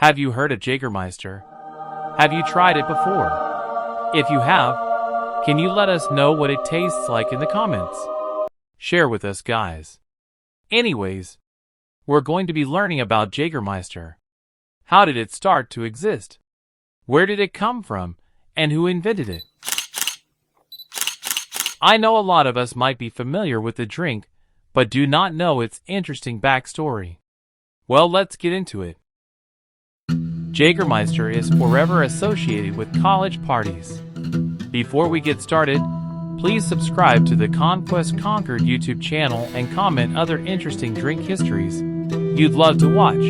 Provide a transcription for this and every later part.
Have you heard of Jägermeister? Have you tried it before? If you have, can you let us know what it tastes like in the comments? Share with us, guys. Anyways, we're going to be learning about Jägermeister. How did it start to exist? Where did it come from? And who invented it? I know a lot of us might be familiar with the drink, but do not know its interesting backstory. Well, let's get into it. Jägermeister is forever associated with college parties. Before we get started, please subscribe to the Conquest Conquered YouTube channel and comment other interesting drink histories you'd love to watch.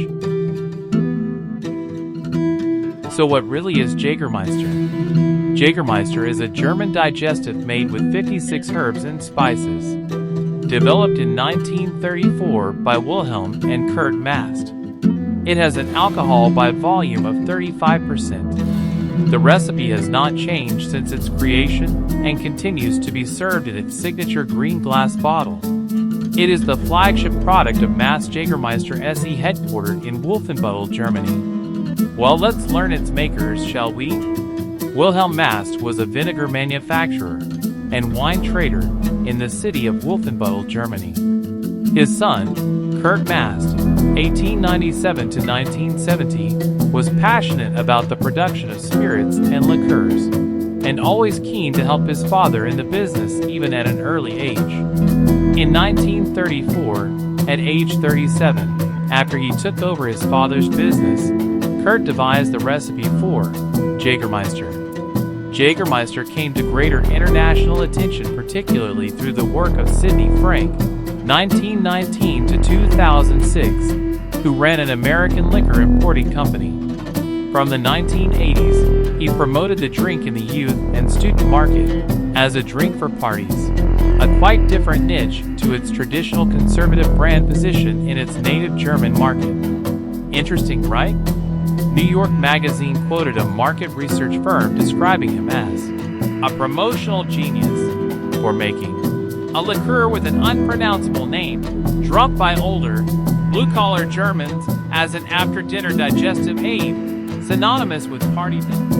So what really is Jägermeister? Jägermeister is a German digestive made with 56 herbs and spices. Developed in 1934 by Wilhelm and Kurt Mast. It has an alcohol by volume of 35%. The recipe has not changed since its creation and continues to be served in its signature green glass bottle. It is the flagship product of Mast Jägermeister SE headquartered in Wolfenbüttel, Germany. Well, let's learn its makers, shall we? Wilhelm Mast was a vinegar manufacturer and wine trader in the city of Wolfenbüttel, Germany. His son, Kurt Mast, 1897 to 1970, was passionate about the production of spirits and liqueurs, and always keen to help his father in the business even at an early age. In 1934, at age 37, after he took over his father's business, Kurt devised the recipe for Jägermeister. Jägermeister came to greater international attention particularly through the work of Sidney Frank, 1919 to 2006, who ran an American liquor importing company. From the 1980s, he promoted the drink in the youth and student market as a drink for parties, a quite different niche to its traditional conservative brand position in its native German market. Interesting, right? New York Magazine quoted a market research firm describing him as a promotional genius for making a liqueur with an unpronounceable name, drunk by older, blue-collar Germans as an after-dinner digestive aid, synonymous with party things.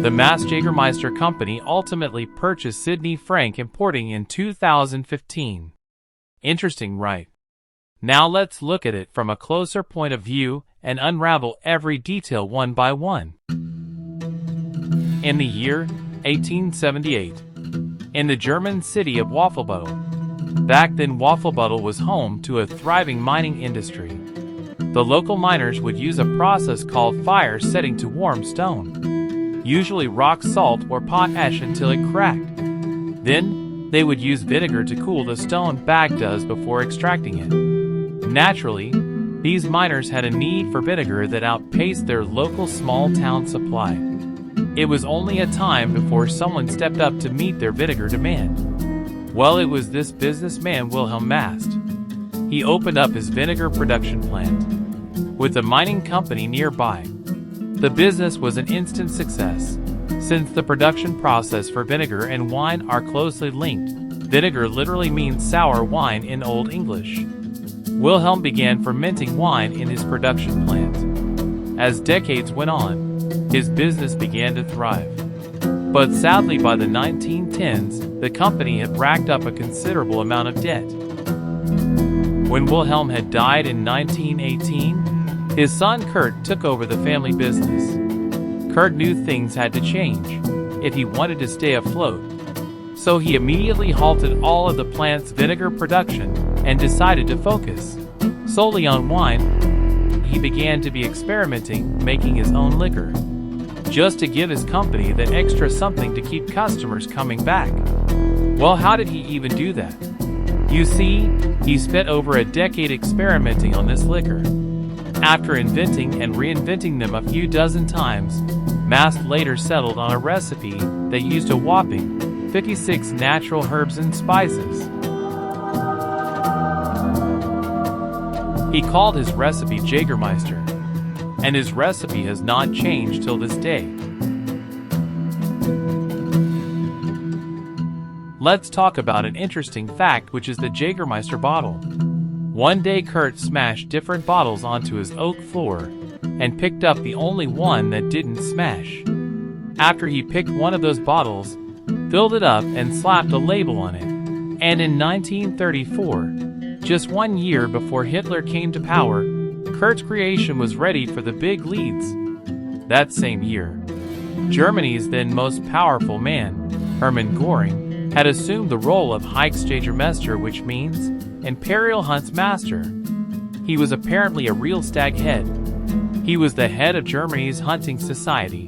The Mast Jägermeister Company ultimately purchased Sidney Frank Importing in 2015. Interesting, right? Now let's look at it from a closer point of view and unravel every detail one by one. In the year 1878, in the German city of Wolfenbüttel. Back then, Wolfenbüttel was home to a thriving mining industry. The local miners would use a process called fire setting to warm stone, usually rock salt or potash, until it cracked. Then, they would use vinegar to cool the stone bag does before extracting it. Naturally, these miners had a need for vinegar that outpaced their local small-town supply. It was only a time before someone stepped up to meet their vinegar demand. Well, it was this businessman Wilhelm Mast. He opened up his vinegar production plant with a mining company nearby. The business was an instant success, since the production process for vinegar and wine are closely linked. Vinegar literally means sour wine in Old English. Wilhelm began fermenting wine in his production plant. As decades went on, his business began to thrive. But sadly, by the 1910s, the company had racked up a considerable amount of debt. When Wilhelm had died in 1918, his son Kurt took over the family business. Kurt knew things had to change if he wanted to stay afloat. So he immediately halted all of the plant's vinegar production and decided to focus solely on wine. He began to be experimenting, making his own liquor, just to give his company that extra something to keep customers coming back. Well, how did he even do that? You see, he spent over a decade experimenting on this liquor. After inventing and reinventing them a few dozen times, Mast later settled on a recipe that used a whopping 56 natural herbs and spices. He called his recipe Jägermeister, and his recipe has not changed till this day. Let's talk about an interesting fact, which is the Jägermeister bottle. One day Kurt smashed different bottles onto his oak floor and picked up the only one that didn't smash. After he picked one of those bottles, filled it up and slapped a label on it. And in 1934, just 1 year before Hitler came to power, Kurt's creation was ready for the big leads. That same year, Germany's then most powerful man, Hermann Göring, had assumed the role of Jägermeister, which means Imperial Hunt's Master. He was apparently a real stag head. He was the head of Germany's hunting society,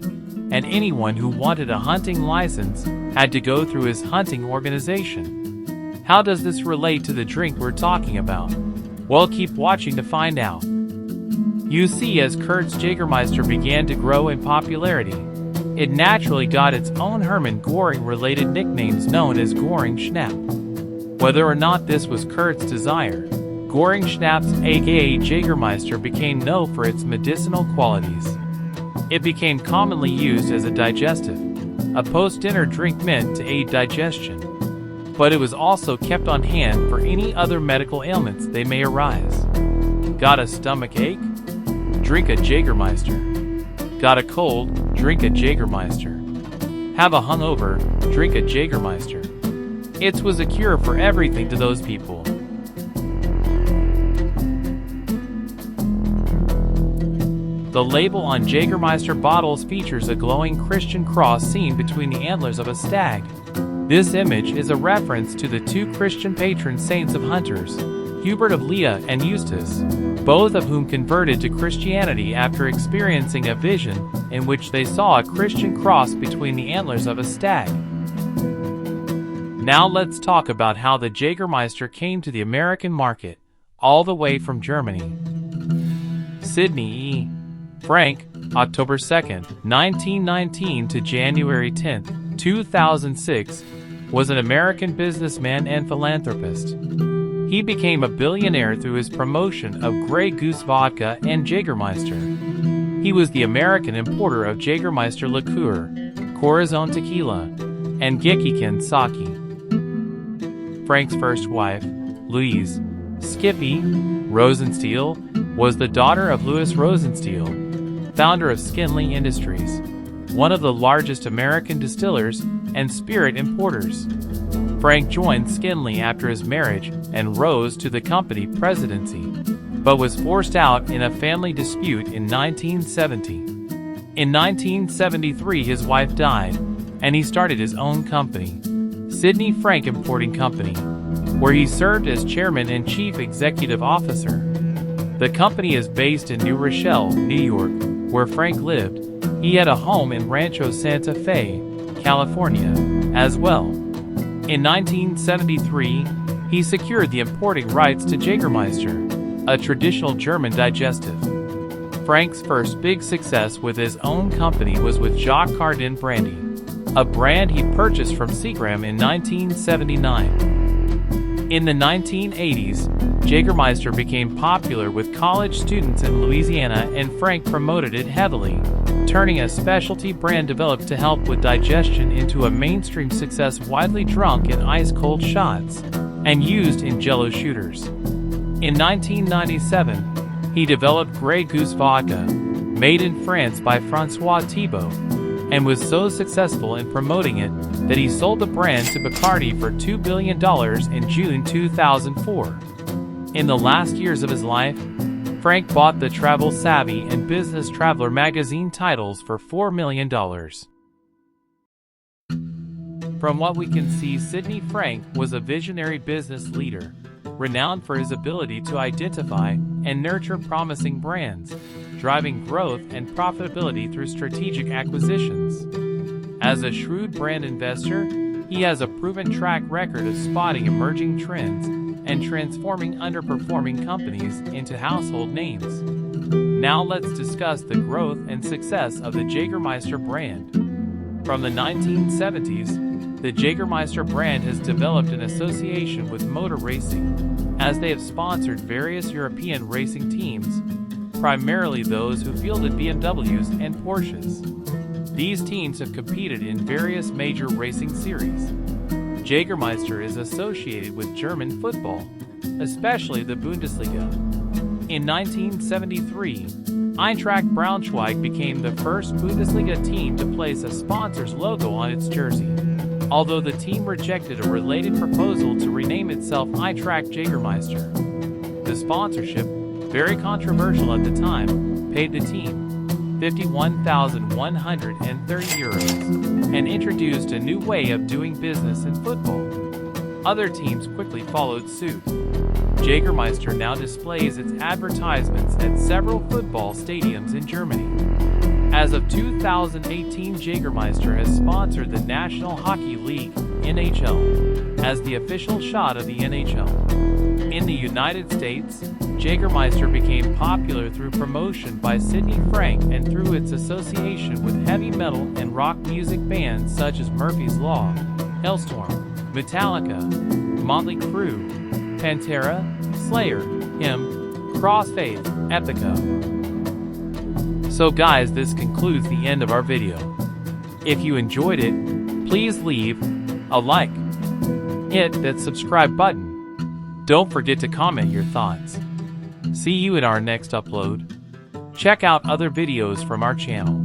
and anyone who wanted a hunting license had to go through his hunting organization. How does this relate to the drink we're talking about? Well, keep watching to find out. You see, as Kurt's Jägermeister began to grow in popularity, it naturally got its own Hermann Göring-related nicknames known as Göring Schnapp. Whether or not this was Kurt's desire, Göring Schnapp's aka Jägermeister became known for its medicinal qualities. It became commonly used as a digestive, a post-dinner drink meant to aid digestion. But it was also kept on hand for any other medical ailments they may arise. Got a stomach ache? Drink a Jägermeister. Got a cold? Drink a Jägermeister. Have a hungover? Drink a Jägermeister. It was a cure for everything to those people. The label on Jägermeister bottles features a glowing Christian cross seen between the antlers of a stag. This image is a reference to the two Christian patron saints of hunters, Hubert of Lea and Eustace, both of whom converted to Christianity after experiencing a vision in which they saw a Christian cross between the antlers of a stag. Now let's talk about how the Jägermeister came to the American market, all the way from Germany. Sidney E. Frank, October 2nd, 1919 to January 10th, 2006, was an American businessman and philanthropist. He became a billionaire through his promotion of Grey Goose vodka and Jägermeister. He was the American importer of Jägermeister liqueur, Corazon tequila, and Gekiken sake. Frank's first wife, Louise Skippy Rosenstiel, was the daughter of Louis Rosenstiel, founder of Skinley Industries, one of the largest American distillers and spirit importers. Frank joined Skinley after his marriage and rose to the company presidency, but was forced out in a family dispute in 1970. In 1973, his wife died, and he started his own company, Sidney Frank Importing Company, where he served as chairman and chief executive officer. The company is based in New Rochelle, New York, where Frank lived. He had a home in Rancho Santa Fe, California, as well. In 1973, he secured the importing rights to Jägermeister, a traditional German digestive. Frank's first big success with his own company was with Jacques Cardin Brandy, a brand he purchased from Seagram in 1979. In the 1980s, Jägermeister became popular with college students in Louisiana, and Frank promoted it heavily, turning a specialty brand developed to help with digestion into a mainstream success, widely drunk in ice-cold shots and used in Jell-O shooters. In 1997, he developed Grey Goose vodka, made in France by François Thibault, and was so successful in promoting it that he sold the brand to Bacardi for $2 billion in June 2004. In the last years of his life, Frank bought the Travel Savvy and Business Traveler magazine titles for $4 million. From what we can see, Sidney Frank was a visionary business leader, renowned for his ability to identify and nurture promising brands, driving growth and profitability through strategic acquisitions. As a shrewd brand investor, he has a proven track record of spotting emerging trends and transforming underperforming companies into household names. Now let's discuss the growth and success of the Jägermeister brand. From the 1970s, the Jägermeister brand has developed an association with motor racing, as they have sponsored various European racing teams, primarily those who fielded BMWs and Porsches. These teams have competed in various major racing series. Jägermeister is associated with German football, especially the Bundesliga. In 1973, Eintracht Braunschweig became the first Bundesliga team to place a sponsor's logo on its jersey, although the team rejected a related proposal to rename itself Eintracht Jägermeister. The sponsorship, very controversial at the time, paid the team €51,130 and introduced a new way of doing business in football. Other teams quickly followed suit. Jägermeister now displays its advertisements at several football stadiums in Germany. As of 2018, Jägermeister has sponsored the National Hockey League (NHL) as the official shot of the NHL. In the United States, Jägermeister became popular through promotion by Sidney Frank and through its association with heavy metal and rock music bands such as Murphy's Law, Hellstorm, Metallica, Motley Crue, Pantera, Slayer, Him, Crossfaith, Epica. So guys, this concludes the end of our video. If you enjoyed it, please leave a like, hit that subscribe button. Don't forget to comment your thoughts. See you in our next upload. Check out other videos from our channel.